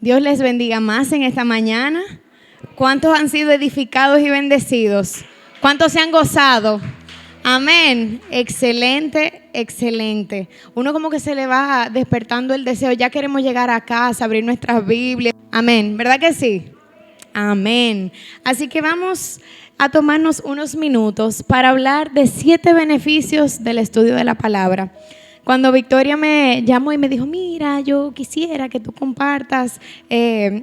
Dios les bendiga más en esta mañana. ¿Cuántos han sido edificados y bendecidos? ¿Cuántos se han gozado? Amén. Excelente, excelente. Uno como que se le va despertando el deseo. Ya queremos llegar a casa, abrir nuestras Biblias. Amén. ¿Verdad que sí? Amén. Así que vamos a tomarnos unos minutos para hablar de 7 beneficios del estudio de la palabra. Cuando Victoria me llamó y me dijo, mira, yo quisiera que tú compartas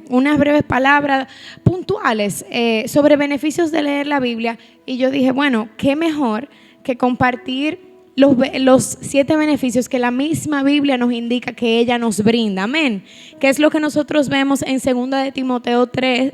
unas breves palabras puntuales sobre beneficios de leer la Biblia. Y yo dije, bueno, qué mejor que compartir los 7 beneficios que la misma Biblia nos indica que ella nos brinda. Amén. Que es lo que nosotros vemos en 2 de Timoteo 3,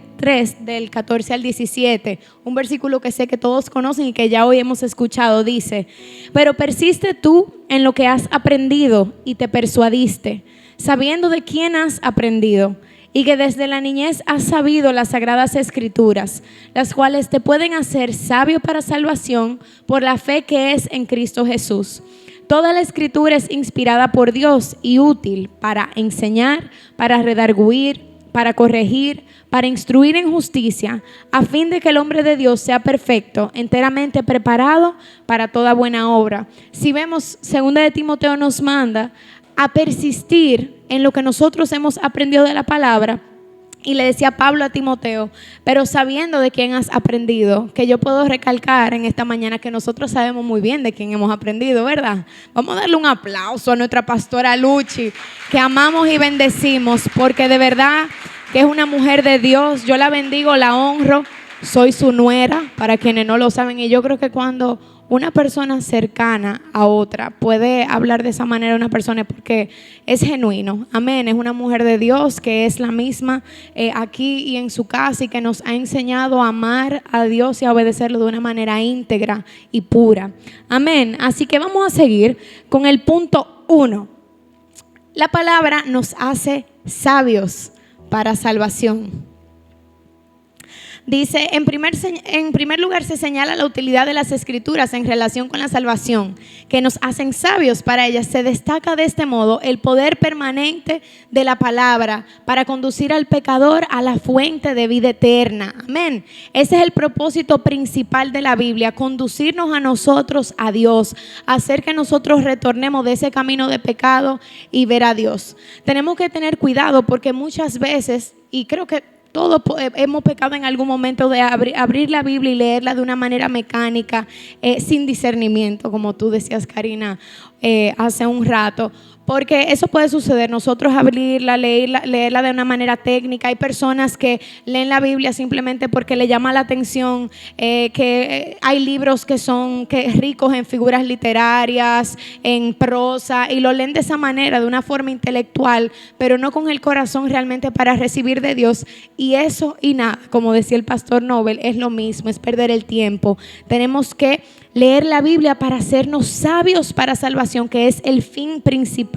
del 14 al 17. Un versículo que sé que todos conocen y que ya hoy hemos escuchado. Dice, pero persiste tú en lo que has aprendido y te persuadiste, sabiendo de quién has aprendido, y que desde la niñez has sabido las sagradas escrituras, las cuales te pueden hacer sabio para salvación por la fe que es en Cristo Jesús. Toda la escritura es inspirada por Dios y útil para enseñar, para redarguir, para corregir, para instruir en justicia, a fin de que el hombre de Dios sea perfecto, enteramente preparado para toda buena obra. Si vemos, 2 de Timoteo nos manda a persistir en lo que nosotros hemos aprendido de la palabra. Y le decía Pablo a Timoteo, pero sabiendo de quién has aprendido, que yo puedo recalcar en esta mañana que nosotros sabemos muy bien de quién hemos aprendido, ¿verdad? Vamos a darle un aplauso a nuestra pastora Luchi, que amamos y bendecimos, porque de verdad que es una mujer de Dios. Yo la bendigo, la honro, soy su nuera, para quienes no lo saben, y yo creo que cuando una persona cercana a otra puede hablar de esa manera a una persona porque es genuino. Amén. Es una mujer de Dios que es la misma aquí y en su casa y que nos ha enseñado a amar a Dios y a obedecerlo de una manera íntegra y pura. Amén. Así que vamos a seguir con el punto 1. La palabra nos hace sabios para salvación. Dice, en primer lugar se señala la utilidad de las escrituras en relación con la salvación, que nos hacen sabios para ellas. Se destaca de este modo el poder permanente de la palabra para conducir al pecador a la fuente de vida eterna. Amén. Ese es el propósito principal de la Biblia, conducirnos a nosotros a Dios, hacer que nosotros retornemos de ese camino de pecado y ver a Dios. Tenemos que tener cuidado porque muchas veces, y creo que todos hemos pecado en algún momento de abrir la Biblia y leerla de una manera mecánica, sin discernimiento, como tú decías, Karina, hace un rato. Porque eso puede suceder, nosotros abrirla, leerla de una manera técnica. Hay personas que leen la Biblia simplemente porque le llama la atención, que hay libros que son ricos en figuras literarias, en prosa, y lo leen de esa manera, de una forma intelectual, pero no con el corazón realmente para recibir de Dios. Y eso y nada, como decía el pastor Nobel, es lo mismo, es perder el tiempo. Tenemos que leer la Biblia para hacernos sabios para salvación, que es el fin principal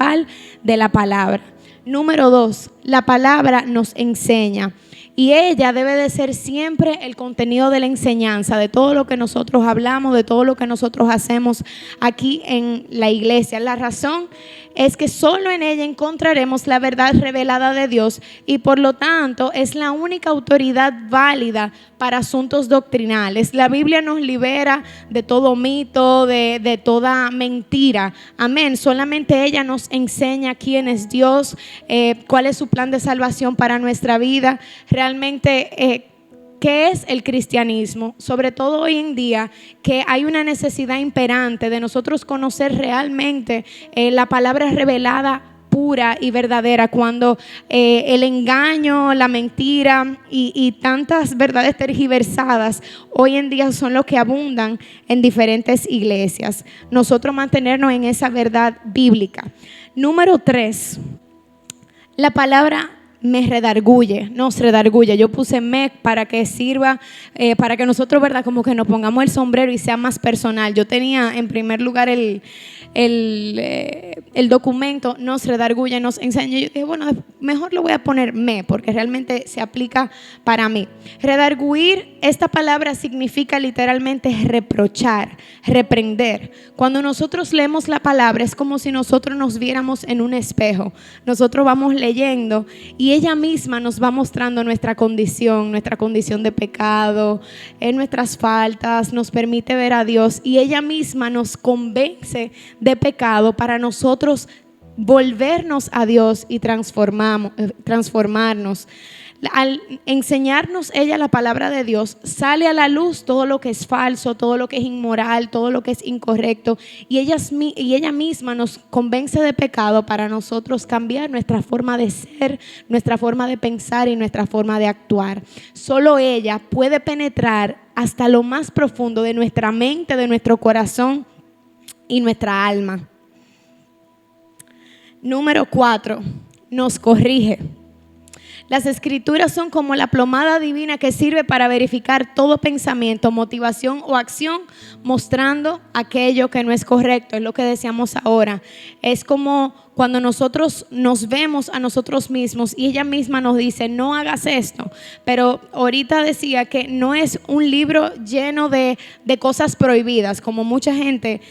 de la palabra. Número 2, la palabra nos enseña. Y ella debe de ser siempre el contenido de la enseñanza, de todo lo que nosotros hablamos, de todo lo que nosotros hacemos aquí en la iglesia. La razón es que solo en ella encontraremos la verdad revelada de Dios y por lo tanto es la única autoridad válida para asuntos doctrinales. La Biblia nos libera de todo mito, de toda mentira. Amén. Solamente ella nos enseña quién es Dios, cuál es su plan de salvación para nuestra vida. Realmente, ¿qué es el cristianismo? Sobre todo hoy en día, que hay una necesidad imperante de nosotros conocer realmente la palabra revelada pura y verdadera, cuando el engaño, la mentira y tantas verdades tergiversadas hoy en día son lo que abundan en diferentes iglesias. Nosotros mantenernos en esa verdad bíblica. Número 3, la palabra nos redarguye. Yo puse me para que sirva, para que nosotros, ¿verdad? Como que nos pongamos el sombrero y sea más personal. Yo tenía en primer lugar el documento, nos redarguye, nos enseña. Yo dije, bueno, mejor lo voy a poner me, porque realmente se aplica para mí. Redarguir, esta palabra significa literalmente reprochar, reprender. Cuando nosotros leemos la palabra es como si nosotros nos viéramos en un espejo. Nosotros vamos leyendo y y ella misma nos va mostrando nuestra condición de pecado, nuestras faltas, nos permite ver a Dios y ella misma nos convence de pecado para nosotros volvernos a Dios y transformarnos. Al enseñarnos ella la palabra de Dios, sale a la luz todo lo que es falso, todo lo que es inmoral, todo lo que es incorrecto, y ella misma nos convence de pecado para nosotros cambiar nuestra forma de ser, nuestra forma de pensar y nuestra forma de actuar. Solo ella puede penetrar hasta lo más profundo de nuestra mente, de nuestro corazón y nuestra alma. Número 4, nos corrige. Las escrituras son como la plomada divina que sirve para verificar todo pensamiento, motivación o acción, mostrando aquello que no es correcto. Es lo que decíamos ahora. Es como cuando nosotros nos vemos a nosotros mismos y ella misma nos dice, no hagas esto. Pero ahorita decía que no es un libro lleno de cosas prohibidas, como mucha gente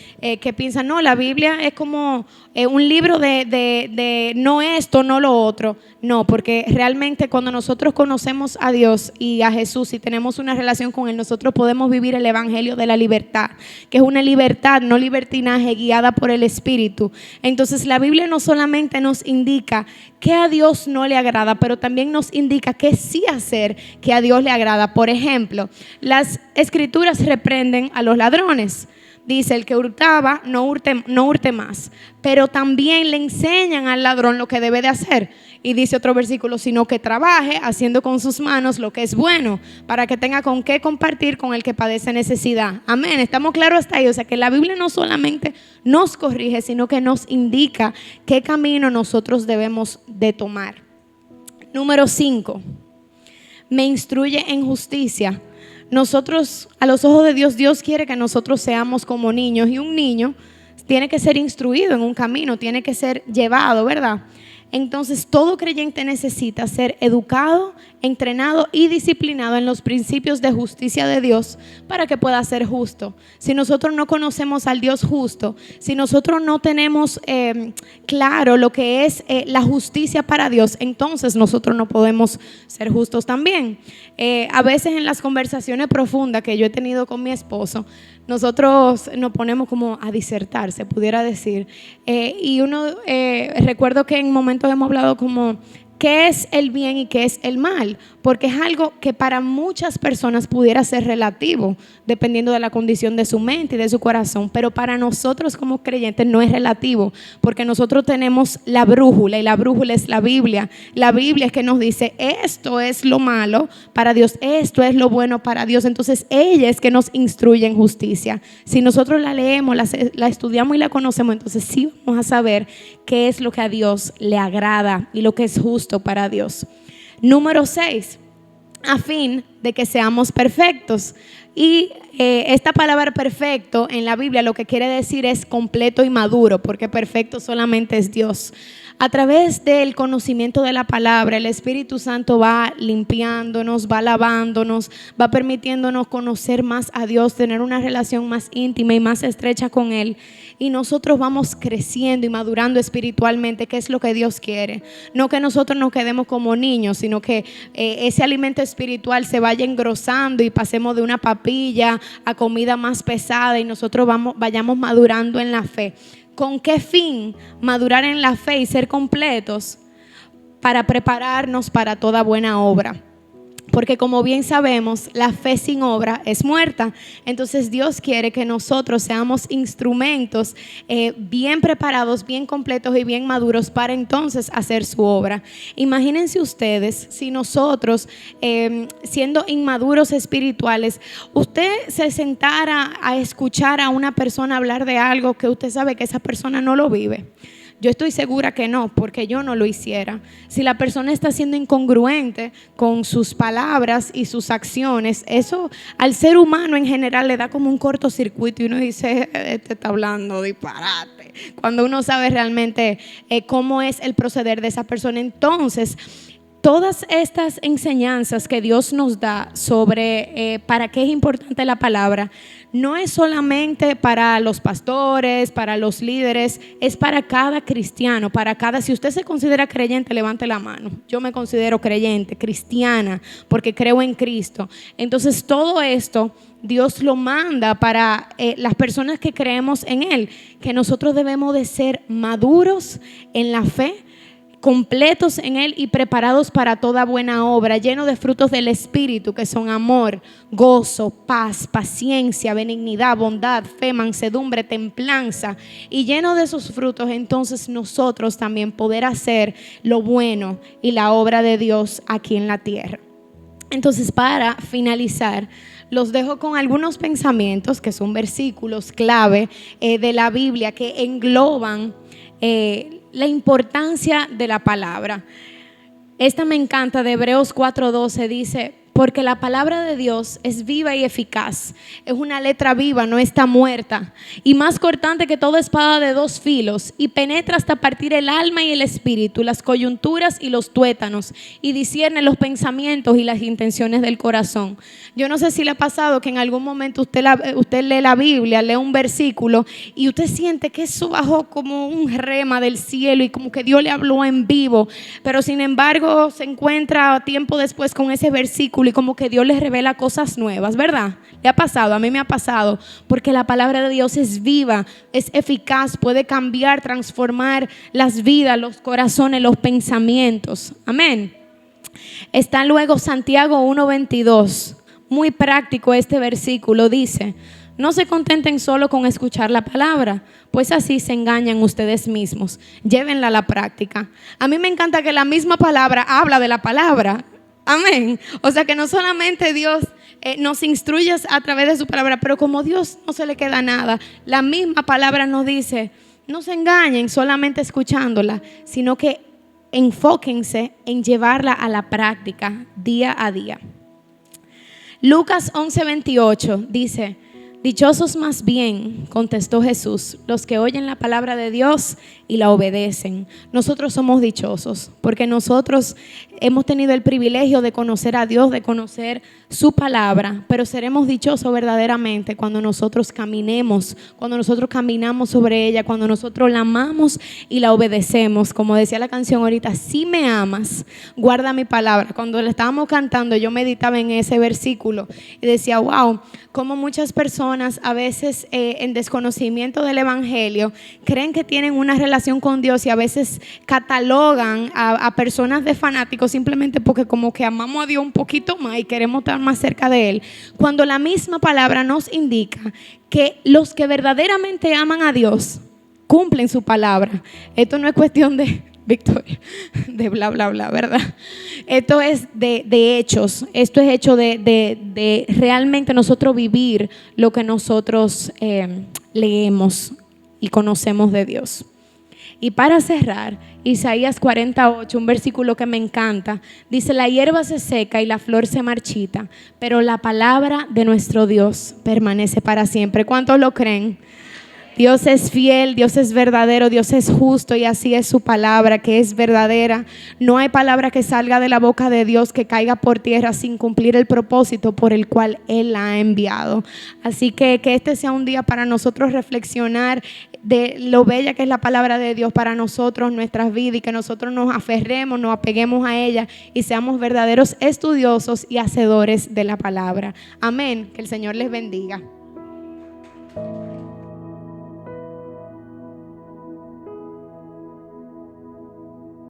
que piensa, no, la Biblia es como un libro de no esto, no lo otro. No, porque realmente cuando nosotros conocemos a Dios y a Jesús y tenemos una relación con Él, nosotros podemos vivir el evangelio de la libertad, que es una libertad, no libertinaje, guiada por el Espíritu. Entonces la Biblia no solamente nos indica que a Dios no le agrada, pero también nos indica qué sí hacer que a Dios le agrada. Por ejemplo, las escrituras reprenden a los ladrones. Dice, el que hurtaba, no hurte más. Pero también le enseñan al ladrón lo que debe de hacer. Y dice otro versículo, sino que trabaje haciendo con sus manos lo que es bueno, para que tenga con qué compartir con el que padece necesidad. Amén, ¿estamos claros hasta ahí? O sea que la Biblia no solamente nos corrige, sino que nos indica qué camino nosotros debemos de tomar. Número 5, me instruye en justicia. Nosotros, a los ojos de Dios, Dios quiere que nosotros seamos como niños, y un niño tiene que ser instruido en un camino, tiene que ser llevado, ¿verdad? Entonces todo creyente necesita ser educado, entrenado y disciplinado en los principios de justicia de Dios para que pueda ser justo. Si nosotros no conocemos al Dios justo, si nosotros no tenemos claro lo que es la justicia para Dios, entonces nosotros no podemos ser justos también. A veces en las conversaciones profundas que yo he tenido con mi esposo, nosotros nos ponemos como a disertar, se pudiera decir. Y recuerdo que en momentos hemos hablado como qué es el bien y qué es el mal, porque es algo que para muchas personas pudiera ser relativo, dependiendo de la condición de su mente y de su corazón, pero para nosotros como creyentes no es relativo, porque nosotros tenemos la brújula, y la brújula es la Biblia. La Biblia es que nos dice, esto es lo malo para Dios, esto es lo bueno para Dios. Entonces ella es que nos instruye en justicia. Si nosotros la leemos, la estudiamos y la conocemos, entonces sí vamos a saber qué es lo que a Dios le agrada y lo que es justo para Dios. Número 6, a fin de que seamos perfectos. Y esta palabra perfecto en la Biblia lo que quiere decir es completo y maduro, porque perfecto solamente es Dios. A través del conocimiento de la palabra, el Espíritu Santo va limpiándonos, va lavándonos, va permitiéndonos conocer más a Dios, tener una relación más íntima y más estrecha con Él. Y nosotros vamos creciendo y madurando espiritualmente, que es lo que Dios quiere. No que nosotros nos quedemos como niños, sino que ese alimento espiritual se vaya engrosando y pasemos de una papilla a comida más pesada y nosotros vayamos madurando en la fe. ¿Con qué fin? Madurar en la fe y ser completos para prepararnos para toda buena obra. Porque como bien sabemos, la fe sin obra es muerta. Entonces Dios quiere que nosotros seamos instrumentos bien preparados, bien completos y bien maduros para entonces hacer su obra. Imagínense ustedes si nosotros, siendo inmaduros espirituales, usted se sentara a escuchar a una persona hablar de algo que usted sabe que esa persona no lo vive. Yo estoy segura que no, porque yo no lo hiciera. Si la persona está siendo incongruente con sus palabras y sus acciones, eso al ser humano en general le da como un cortocircuito y uno dice, este está hablando disparate. Cuando uno sabe realmente cómo es el proceder de esa persona, entonces Todas estas enseñanzas que Dios nos da sobre para qué es importante la palabra, no es solamente para los pastores, para los líderes, es para cada cristiano, si usted se considera creyente, levante la mano. Yo me considero creyente, cristiana, porque creo en Cristo. Entonces todo esto Dios lo manda para las personas que creemos en Él, que nosotros debemos de ser maduros en la fe, completos en Él y preparados para toda buena obra, llenos de frutos del Espíritu, que son amor, gozo, paz, paciencia, benignidad, bondad, fe, mansedumbre, templanza, y llenos de esos frutos, entonces nosotros también poder hacer lo bueno y la obra de Dios aquí en la tierra. Entonces, para finalizar, los dejo con algunos pensamientos que son versículos clave de la Biblia que engloban la importancia de la palabra. Esta me encanta, de Hebreos 4:12, dice: porque la palabra de Dios es viva y eficaz, es una letra viva, no está muerta, y más cortante que toda espada de dos filos, y penetra hasta partir el alma y el espíritu, las coyunturas y los tuétanos, y discierne los pensamientos y las intenciones del corazón. Yo no sé si le ha pasado que en algún momento usted lee la Biblia, lee un versículo, y usted siente que eso bajó como un rema del cielo y como que Dios le habló en vivo, pero sin embargo se encuentra tiempo después con ese versículo y como que Dios les revela cosas nuevas, ¿verdad? ¿Le ha pasado? A mí me ha pasado, porque la palabra de Dios es viva, es eficaz, puede cambiar, transformar las vidas, los corazones, los pensamientos. Amén. Está luego Santiago 1:22, muy práctico este versículo, dice: no se contenten solo con escuchar la palabra, pues así se engañan ustedes mismos. Llévenla a la práctica. A mí me encanta que la misma palabra habla de la palabra. Amén. O sea que no solamente Dios nos instruye a través de su palabra, pero como Dios no se le queda nada, la misma palabra nos dice: no se engañen solamente escuchándola, sino que enfóquense en llevarla a la práctica día a día. Lucas 11:28 dice: dichosos más bien, contestó Jesús, los que oyen la palabra de Dios y la obedecen. Nosotros somos dichosos porque nosotros hemos tenido el privilegio de conocer a Dios, de conocer su palabra, pero seremos dichosos verdaderamente cuando nosotros caminamos sobre ella, cuando nosotros la amamos y la obedecemos. Como decía la canción ahorita: si me amas, guarda mi palabra. Cuando le estábamos cantando, yo meditaba en ese versículo y decía: wow, como muchas personas a veces en desconocimiento del evangelio creen que tienen una relación con Dios y a veces catalogan a personas de fanáticos simplemente porque como que amamos a Dios un poquito más y queremos estar más cerca de Él, cuando la misma palabra nos indica que los que verdaderamente aman a Dios cumplen su palabra. Esto no es cuestión de Victoria, de bla bla bla, ¿verdad? Esto es de hechos. Esto es hecho de realmente nosotros vivir lo que nosotros leemos y conocemos de Dios. Y para cerrar, Isaías 48, un versículo que me encanta, dice: la hierba se seca y la flor se marchita, pero la palabra de nuestro Dios permanece para siempre. ¿Cuántos lo creen? Dios es fiel, Dios es verdadero, Dios es justo, y así es su palabra, que es verdadera. No hay palabra que salga de la boca de Dios que caiga por tierra sin cumplir el propósito por el cual Él la ha enviado. Así que este sea un día para nosotros reflexionar de lo bella que es la palabra de Dios para nosotros, nuestras vidas, y que nosotros nos aferremos, nos apeguemos a ella y seamos verdaderos estudiosos y hacedores de la palabra. Amén. Que el Señor les bendiga.